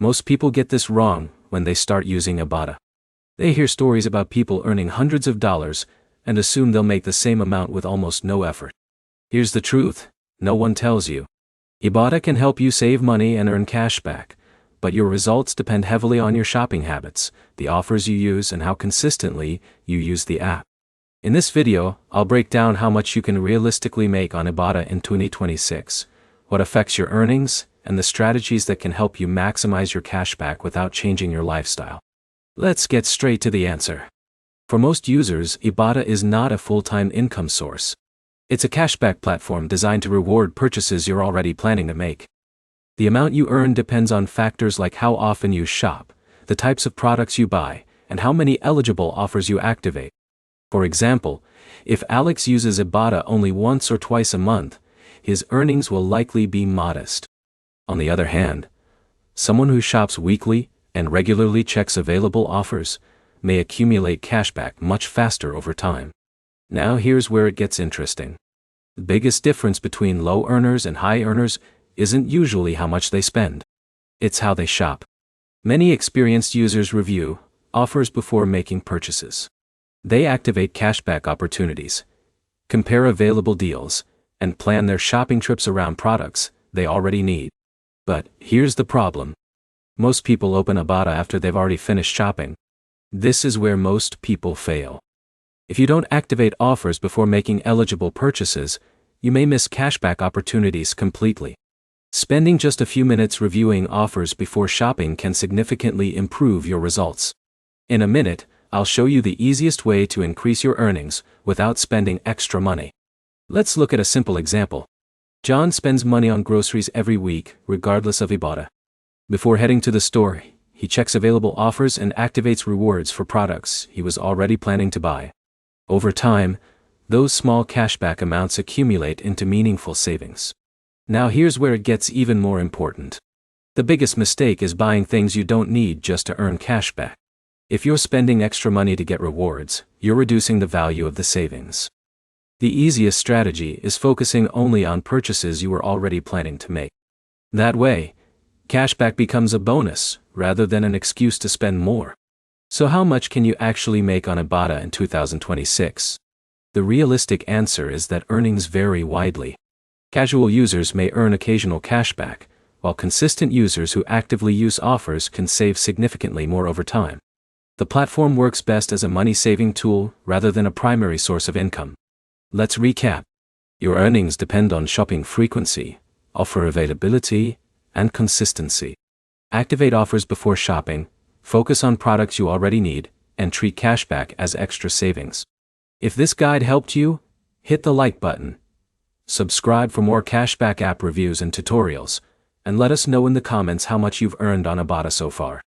Most people get this wrong when they start using Ibotta. They hear stories about people earning hundreds of dollars and assume they'll make the same amount with almost no effort. Here's the truth: no one tells you. Ibotta can help you save money and earn cash back, but your results depend heavily on your shopping habits, the offers you use, and how consistently you use the app. In this video, I'll break down how much you can realistically make on Ibotta in 2026, what affects your earnings, and the strategies that can help you maximize your cashback without changing your lifestyle. Let's get straight to the answer. For most users, Ibotta is not a full-time income source. It's a cashback platform designed to reward purchases you're already planning to make. The amount you earn depends on factors like how often you shop, the types of products you buy, and how many eligible offers you activate. For example, if Alex uses Ibotta only once or twice a month, his earnings will likely be modest. On the other hand, someone who shops weekly and regularly checks available offers may accumulate cashback much faster over time. Now here's where it gets interesting. The biggest difference between low earners and high earners isn't usually how much they spend. It's how they shop. Many experienced users review offers before making purchases. They activate cashback opportunities, compare available deals, and plan their shopping trips around products they already need. But here's the problem. Most people open Ibotta after they've already finished shopping. This is where most people fail. If you don't activate offers before making eligible purchases, you may miss cashback opportunities completely. Spending just a few minutes reviewing offers before shopping can significantly improve your results. In a minute, I'll show you the easiest way to increase your earnings without spending extra money. Let's look at a simple example. John spends money on groceries every week, regardless of Ibotta. Before heading to the store, he checks available offers and activates rewards for products he was already planning to buy. Over time, those small cashback amounts accumulate into meaningful savings. Now here's where it gets even more important. The biggest mistake is buying things you don't need just to earn cashback. If you're spending extra money to get rewards, you're reducing the value of the savings. The easiest strategy is focusing only on purchases you were already planning to make. That way, cashback becomes a bonus rather than an excuse to spend more. So how much can you actually make on Ibotta in 2026? The realistic answer is that earnings vary widely. Casual users may earn occasional cashback, while consistent users who actively use offers can save significantly more over time. The platform works best as a money-saving tool rather than a primary source of income. Let's recap. Your earnings depend on shopping frequency, offer availability, and consistency. Activate offers before shopping, focus on products you already need, and treat cashback as extra savings. If this guide helped you, hit the like button. Subscribe for more cashback app reviews and tutorials, and let us know in the comments how much you've earned on Ibotta so far.